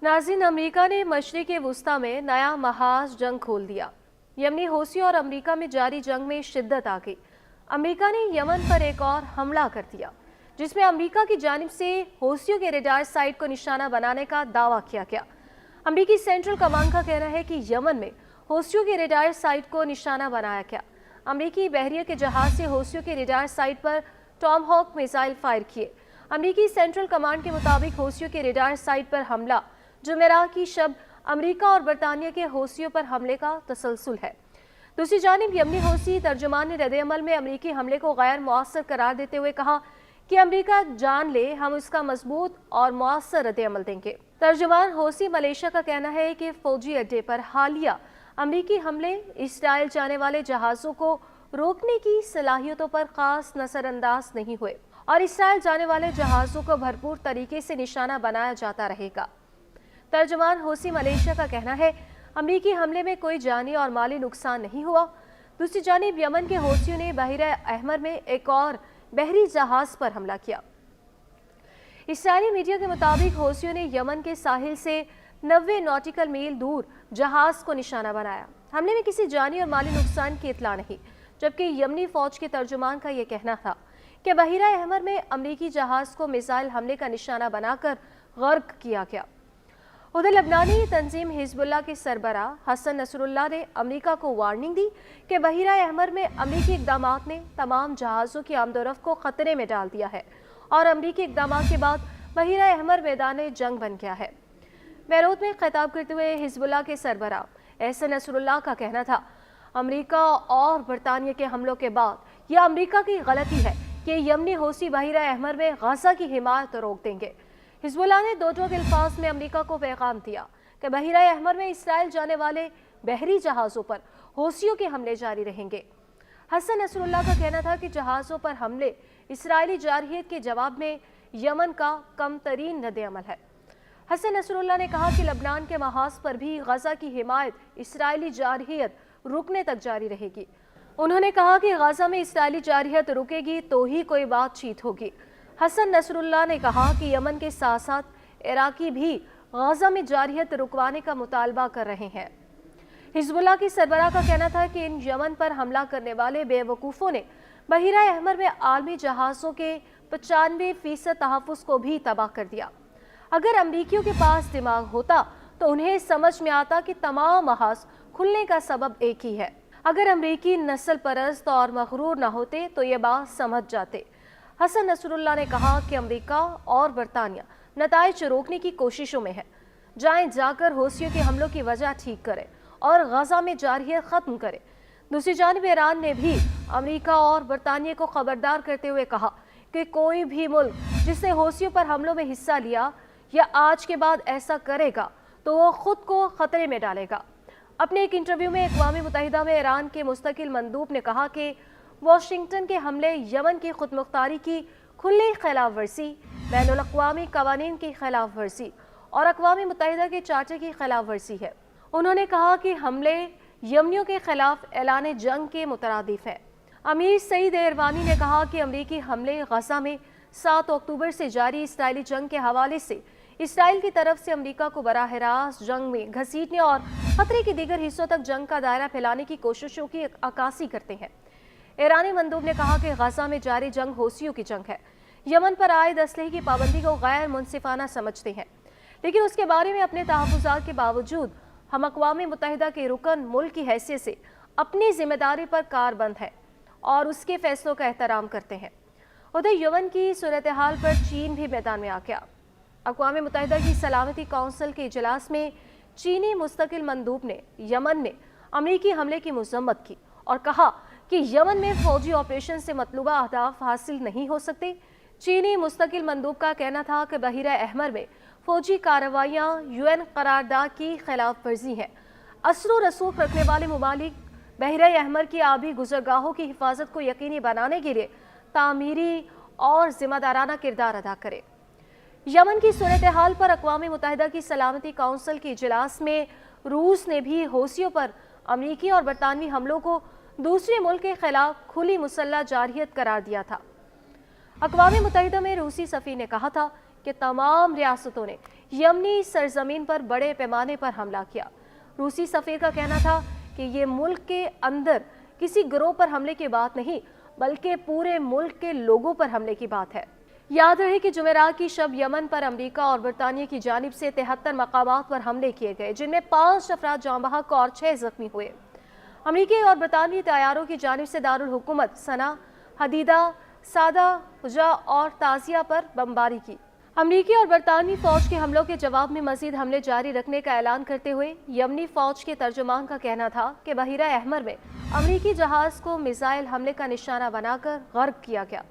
नाज़रीन, अमेरिका ने मशरिक़ वुस्ता में नया महाज जंग खोल दिया। यमनी हौसियों और अमेरिका में जारी जंग में शिद्दत आ गई। अमेरिका ने यमन पर एक और हमला कर दिया, जिसमें अमेरिका की जानिब से हौसियों के रेडार साइट को निशाना बनाने का दावा किया गया। अमेरिकी सेंट्रल कमांड का कहना है कि यमन में हौसियों के रेडार साइट को निशाना बनाया गया। अमेरिकी बहरिया के जहाज से हौसियों के रेडार साइट पर टॉमहॉक मिसाइल फायर किए। अमेरिकी सेंट्रल कमांड के मुताबिक हौसियों के रेडार साइट पर हमला जुमेरात की शब अमेरिका और बरतानिया के हौसियों पर हमले का तसलसल है। दूसरी जानिब यमनी हौसी तर्जुमान ने रद्द-ए-अमल में अमेरिकी हमले को गैर मुअस्सर करार देते हुए कहा कि अमेरिका जान ले, हम इसका मजबूत और मुअस्सर रद्द-ए-अमल देंगे। तर्जुमान हौसी मलेशिया का कहना है कि फौजी अड्डे पर हालिया अमेरिकी हमले इसराइल जाने वाले जहाज़ों को रोकने की सलाहियतों पर खास नजरअंदाज नहीं हुए और इसराइल जाने वाले जहाज़ों को भरपूर तरीके से निशाना बनाया जाता रहेगा। तर्जुमान हौसी मलेशिया का कहना है अमेरिकी हमले में कोई जानी और माली नुकसान नहीं हुआ। दूसरी जानिब यमन के हौसियों ने बहरा अहमर में एक और बहरी जहाज पर हमला किया। इसराइली मीडिया के मुताबिक हौसियों ने यमन के साहिल से 90 नॉटिकल मील दूर जहाज को निशाना बनाया। हमले में किसी जानी और माली नुकसान की इतला नहीं, जबकि यमनी फौज के तर्जुमान का यह कहना था कि बहरा अहमर में अमेरिकी जहाज को मिसाइल हमले का निशाना बनाकर गर्क किया गया। उधर लबनानी तंजीम हिजबुल्लाह के सरबरा हसन नसरुल्लाह ने अमेरिका को वार्निंग दी कि बहरा अहमर में अमेरिकी इक़दामात ने तमाम जहाज़ों की आमदोरफ्त को खतरे में डाल दिया है और अमेरिकी इक़दामात के बाद बहरा अहमर मैदान जंग बन गया है। बैरूत में खिताब करते हुए हिजबुल्लाह के सरबरा हसन नसरुल्लाह का कहना था, अमेरिका और बरतानिया के हमलों के बाद यह अमेरिका की गलती है कि यमनी हौसी बहरा अहमर में गजा की हिमायत रोक देंगे। हिजबुल्लाह ने दो टोक अल्फाज में अमेरिका को पैगाम दिया कि बहरा अहमर में इसराइल जाने वाले बहरी जहाज़ों पर हौसियों के हमले जारी रहेंगे। हसन नसरुल्लाह का कहना था कि जहाज़ों पर हमले इसराइली जारहियत के जवाब में यमन का कम तरीन रद्द-ए-अमल है। हसन नसरुल्लाह ने कहा कि लबनान के महाज पर भी गजा की हिमायत इसराइली जारहियत रुकने तक जारी रहेगी। उन्होंने कहा कि गजा में इसराइली जारहियत रुकेगी तो ही कोई बातचीत होगी। हसन नसरुल्लाह ने कहा कि यमन के साथ साथ इराकी भी गजा में जारहियत रुकवाने का मुतालबा कर रहे हैं। हिजबुल्लाह की सरबराह का कहना था कि इन यमन पर हमला करने वाले बेवकूफ़ों ने बहरा अहमर में आलमी जहाज़ों के 95% तहफ़्फ़ुज़ को भी तबाह कर दिया। अगर अमरीकियों के पास दिमाग होता तो उन्हें समझ में आता कि तमाम महाज खुलने का सबब एक ही है। अगर अमरीकी नस्ल परस्त और मगरूर न होते तो ये बात समझ जाते। हसन नसरुल्लाह ने कहा कि अमेरिका और बरतानिया नताइज रोकने की कोशिशों में है। जाएं जाकर हौसियों के हमलों की वजह ठीक करें और गजा में जारहियत ख़त्म करें। दूसरी जानिब ईरान ने भी अमेरिका और बरतानिया को खबरदार करते हुए कहा कि कोई भी मुल्क जिसने हौसियों पर हमलों में हिस्सा लिया या आज के बाद ऐसा करेगा तो वो खुद को खतरे में डालेगा। अपने एक इंटरव्यू में अक़वाम मुत्तहिदा में ईरान के मुस्तकिल मंदूब ने कहा कि वाशिंगटन के हमले यमन की खुद मुख्तारी की खुली खिलाफ वर्जी, बैनुल अक़वामी कवानीन की खिलाफ वर्जी और अक़वाम मुत्तहिदा के चार्टर की खिलाफ वर्जी है। उन्होंने कहा कि हमले यमनियों के खिलाफ ऐलान जंग के मुतरादिफ है। अमीर सईद इरवानी ने कहा कि अमरीकी हमले गजा में 7 अक्टूबर से जारी इसराइली जंग के हवाले से इसराइल की तरफ से अमेरिका को बराह रास्त जंग में घसीटने और खतरे के दीगर हिस्सों तक जंग का दायरा फैलाने की कोशिशों की अक्कासी करते हैं। ईरानी मंदूब ने कहा कि गजा में जारी जंग हौसियों की जंग है। यमन पर आयद असलहे की पाबंदी को गैर मुनसिफाना समझते हैं, लेकिन उसके बारे में अपने तहफ़्फ़ुज़ात के बावजूद हम अक़वाम मुत्तहिदा के रुकन मुल्क की हैसियत से अपनी जिम्मेदारी पर कारबंद है और उसके फैसलों का एहतराम करते हैं। उधर यमन की सूरत हाल पर चीन भी मैदान में आ गया। अक़वाम मुत्तहिदा की सलामती कौंसिल के इजलास में चीनी मुस्तकिल मंदूब ने यमन में अमेरिकी हमले की मज़म्मत की और कहा कि यमन में फौजी ऑपरेशन से मतलूबा अहदाफ हासिल नहीं हो सकते। चीनी मुस्तकिल मंदूब का कहना था कि बहरा अहमर में फौजी कार्रवाइयाँ UN करारदाद की खिलाफ वर्जी हैं। असर रसूख रखने वाले ममालिक बहरा अहमर की आबी गुजरगाहों की हिफाजत को यकीनी बनाने के लिए तामीरी और जिम्मेदाराना किरदार अदा करें। यमन की सूरत हाल पर अक़वाम मुत्तहिदा की सलामती कौंसिल के इजलास में रूस ने भी हौसियों पर अमरीकी और बरतानवी हमलों को दूसरे मुल्क के खिलाफ खुली मुसल्लह जारहियत करार दिया था। अक़वाम मुत्तहिदा में रूसी सफ़ीर ने कहा था कि तमाम रियासतों ने यमनी सरजमीन पर बड़े पैमाने पर हमला किया। रूसी सफीर का कहना था कि ये मुल्क के अंदर किसी गिरोह पर हमले की बात नहीं, बल्कि पूरे मुल्क के लोगों पर हमले की बात है। याद रहे कि जुमेरात की शब यमन पर अमेरिका और बरतानिया की जानिब से 73 मकामात पर हमले किए गए, जिनमें 5 अफराद जाँ बहक और 6 जख्मी हुए। अमेरिकी और बरतानवी तैयारों की जानिब से दारुल हुकूमत सना, हदीदा, सादा, हुजा और ताजिया पर बमबारी की। अमेरिकी और बरतानवी फौज के हमलों के जवाब में मजीद हमले जारी रखने का ऐलान करते हुए यमनी फौज के तर्जुमान का कहना था कि बहिरा अहमर में अमेरिकी जहाज को मिसाइल हमले का निशाना बनाकर गर्क किया गया।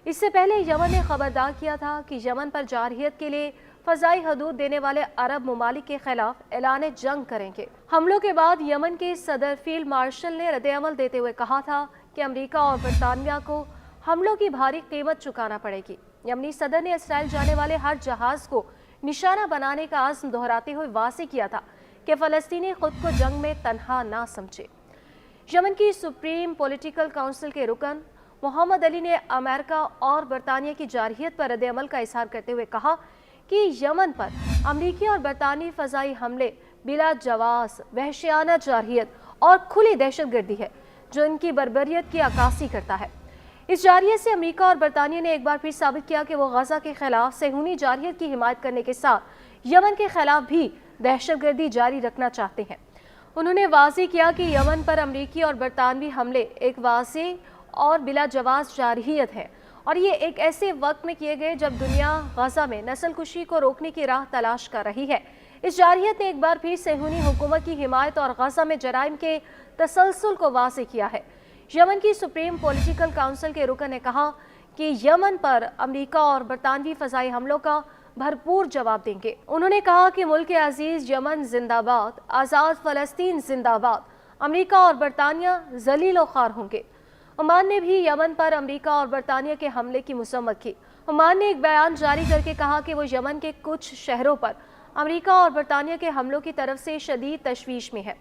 इससे पहले यमन ने खबरदार किया था कि यमन पर जारहियत के लिए फजाई हदूद देने वाले अरब ममालिक के खिलाफ ऐलान जंग करेंगे। हमलों के बाद यमन के सदर फील्ड मार्शल ने रद्द-ए-अमल देते हुए कहा था कि अमेरिका और बरतानिया को हमलों की भारी कीमत चुकाना पड़ेगी। यमनी सदर ने इसराइल जाने वाले हर जहाज को निशाना बनाने का आज़्म दोहराते हुए वाज़ेह किया था कि फ़लस्तीनी खुद को जंग में तन्हा ना समझे। यमन की सुप्रीम पॉलिटिकल काउंसिल के रुकन मोहम्मद अली ने अमेरिका और बरतानिया की जारहियत पर रद्द-ए-अमल का इज़हार करते हुए कहा कि यमन पर अमरीकी और बरतानी फ़ज़ाई हमले बिला जवाज़ वहशियाना जारहियत और खुली दहशतगर्दी है, जो इनकी बर्बरियत की अक्कासी करता है। इस जारहियत से अमेरिका और बरतानिया ने एक बार फिर साबित किया कि वो गजा के खिलाफ सेहूनी जारहियत की हिमायत करने के साथ यमन के खिलाफ भी दहशतगर्दी जारी रखना चाहते हैं। उन्होंने वाज़ेह किया कि यमन पर अमेरिकी और बरतानवी हमले एक वाज़ेह और बिला जवाज़ जारहियत है और ये एक ऐसे वक्त में किए गए जब दुनिया गजा में नस्ल कुशी को रोकने की राह तलाश कर रही है। इस जारहियत ने एक बार फिर सेहूनी हुकूमत की हिमायत और गजा में जराइम के तसलसल को वाज़ेह किया है। यमन की सुप्रीम पॉलिटिकल काउंसिल के रुकन ने कहा कि यमन पर अमेरिका और बरतानवी फ़ज़ाई हमलों का भरपूर जवाब देंगे। उन्होंने कहा कि मुल्क अजीज़ यमन जिंदाबाद, आज़ाद फ़लस्तीन जिंदाबाद, अमेरिका और बरतानिया ज़लील व ख़ार होंगे। ओमान ने भी यमन पर अमेरिका और बरतानिया के हमले की मज़म्मत की। ओमान ने एक बयान जारी करके कहा कि वो यमन के कुछ शहरों पर अमेरिका और बरतानिया के हमलों की तरफ से शदीद तशवीश में है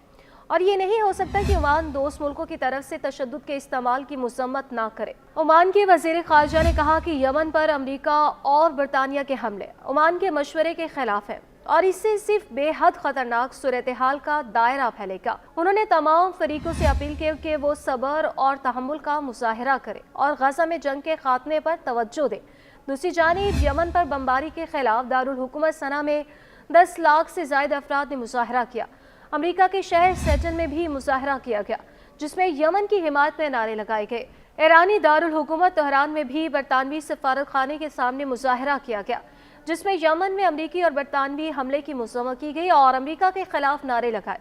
और ये नहीं हो सकता कि ओमान दोस्त मुल्कों की तरफ से तशद्दुद के इस्तेमाल की मज़म्मत ना करे। ओमान के वज़ीर ख़ारजा ने कहा कि यमन पर अमेरिका और बरतानिया के हमले ओमान के मशवरे के खिलाफ है और इससे सिर्फ बेहद खतरनाक सूरत-ए-हाल का दायरा फैलेगा। उन्होंने तमाम फरीकों से अपील की कि वो सब्र और तहम्मुल का मुज़ाहिरा करें और गजा में जंग के खात्मे पर तवज्जो दें। दूसरी जानिब यमन पर बमबारी के खिलाफ दारुल हुकूमत सना में 10 लाख से ज़ायद अफराद ने मुज़ाहिरा किया। अमेरिका के शहर सेटन में भी मुज़ाहिरा किया गया, जिसमें यमन की हिमायत में नारे लगाए गए। ईरानी दारुल हुकूमत तेहरान में भी बरतानवी सफारत खाने के सामने मुज़ाहिरा किया गया, जिसमें यमन में अमेरिकी और बरतानवी हमले की मज़म्मत की गई और अमेरिका के खिलाफ नारे लगाए।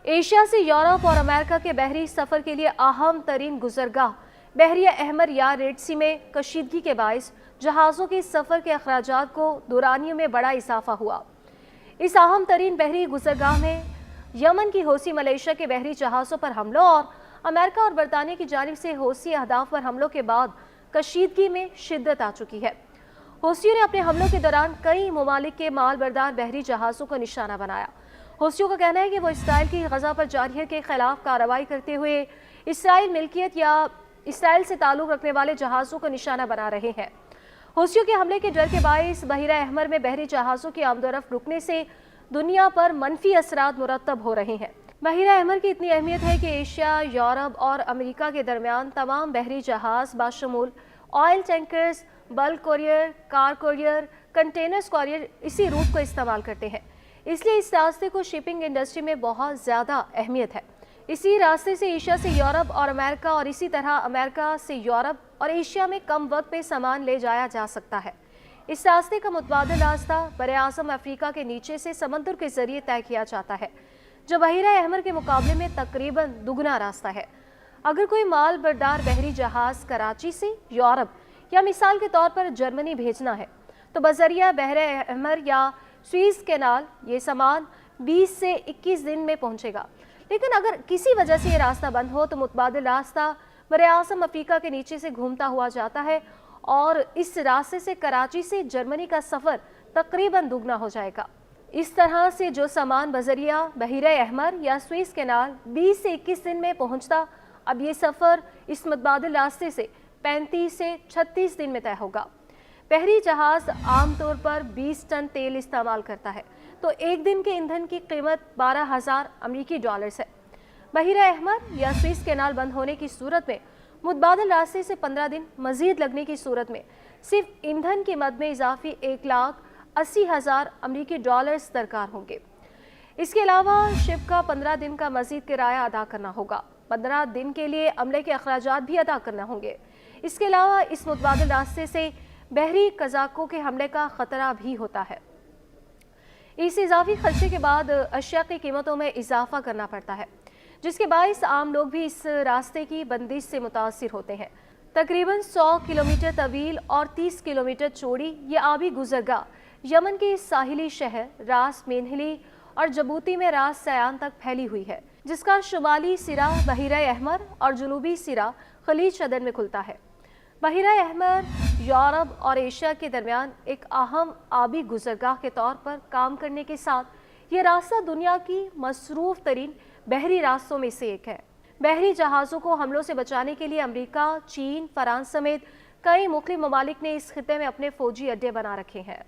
एशिया से यूरोप और अमेरिका के बहरी सफ़र के लिए अहम तरीन गुजरगाह बहरिया अहमर या रेड सी में कशीदगी के बायस जहाज़ों के सफ़र के अखराजात को दुरानियों में बड़ा इजाफा हुआ। इस अहम तरीन बहरी गुजरगाह में यमन की हौसी मलेशिया के बहरी जहाज़ों पर हमलों और अमेरिका और बरतानिया की जानिब से हौसी अहदाफ पर हमलों के बाद कशीदगी में शिद्दत आ चुकी है। हौसियों ने अपने हमलों के दौरान कई ममालिक के माल बरदार बहरी जहाज़ों को निशाना बनाया। हौसियों का कहना है कि वो इसराइल की गजा पर जारहियत के खिलाफ कार्रवाई करते हुए इसराइल मिल्कियत या इसराइल से ताल्लुक़ रखने वाले जहाज़ों को निशाना बना रहे हैं। हौसियों के हमले के डर के बायस बहिरा अहमर में बहरी जहाज़ों की आमदोरफ्त रुकने से दुनिया पर मनफी असरात मुरतब हो रहे हैं। बहिरा अहमर की इतनी अहमियत है कि एशिया, यूरोप और अमेरिका के दरमियान तमाम बहरी जहाज़ बाशमूल oil tankers, bulk carriers, car carriers, containers carriers इसी रूट को इस्तेमाल करते हैं। इसलिए इस रास्ते को शिपिंग इंडस्ट्री में बहुत ज़्यादा अहमियत है। इसी रास्ते से एशिया से यूरोप और अमेरिका और इसी तरह अमेरिका से यूरोप और एशिया में कम वक्त में सामान ले जाया जा सकता है। इस रास्ते का मुतबादिल रास्ता बरे-आज़म अफ्रीका के नीचे से समंदर के जरिए तय किया जाता है, जो बहिरा अहमर के मुकाबले में तकरीबन दुगना रास्ता है। अगर कोई माल बरदार बहरी जहाज़ कराची से यूरोप या मिसाल के तौर पर जर्मनी भेजना है तो बजरिया बहरे अहमर या स्वीज़ कैनाल ये सामान 20 से 21 दिन में पहुंचेगा। लेकिन अगर किसी वजह से ये रास्ता बंद हो तो मुतबादिल रास्ता बरे-आज़म अफ्रीका के नीचे से घूमता हुआ जाता है और इस रास्ते से कराची से जर्मनी का सफ़र तकरीबन दुगना हो जाएगा। इस तरह से जो सामान बजरिया बहिरा अहमर या स्वीज़ कैनाल 20 से 21 दिन में पहुंचता, अब ये सफ़र इस मुतबादिल रास्ते से 35 से 36 दिन में तय होगा। बहरी जहाज आमतौर पर 20 टन तेल इस्तेमाल करता है, तो एक दिन के ईंधन की कीमत 12,000 अमेरिकी डॉलर्स है। बहिरा अहमर या स्विस कैनाल बंद होने की सूरत में मुतबादल रास्ते से 15 दिन मजीद लगने की सूरत में सिर्फ ईंधन की मद में इजाफी 1,80,000 अमेरिकी डॉलर्स दरकार होंगे। इसके अलावा शिप का 15 दिन का मजीद किराया अदा करना होगा। 15 दिन के लिए अमले के अखराजात भी अदा करना होंगे। इसके अलावा इस मुतबादिल रास्ते से बहरी कज़ाकों के हमले का खतरा भी होता है। इस इजाफी खर्चे के बाद अशिया की कीमतों में इजाफा करना पड़ता है, जिसके बाइस आम लोग भी इस रास्ते की बंदिश से मुतासिर होते हैं। तकरीबन 100 किलोमीटर तवील और 30 किलोमीटर चौड़ी ये आबी गुजरगाह यमन के साहिली शहर रास मेनहिली और जबूती में रास सयान तक फैली हुई है, जिसका शुमाली सिरा बहिरा अहमर और जुनूबी सिरा खलीज अदन में खुलता है। बहिरा अहमर यूरोप और एशिया के दरमियान एक अहम आबी गुजरगाह के तौर पर काम करने के साथ ये रास्ता दुनिया की मसरूफ तरीन बहरी रास्तों में से एक है। बहरी जहाज़ों को हमलों से बचाने के लिए अमेरिका, चीन, फ्रांस समेत कई मुख्तलिफ ममालिक ने इस खित्ते में अपने फौजी अड्डे बना रखे हैं।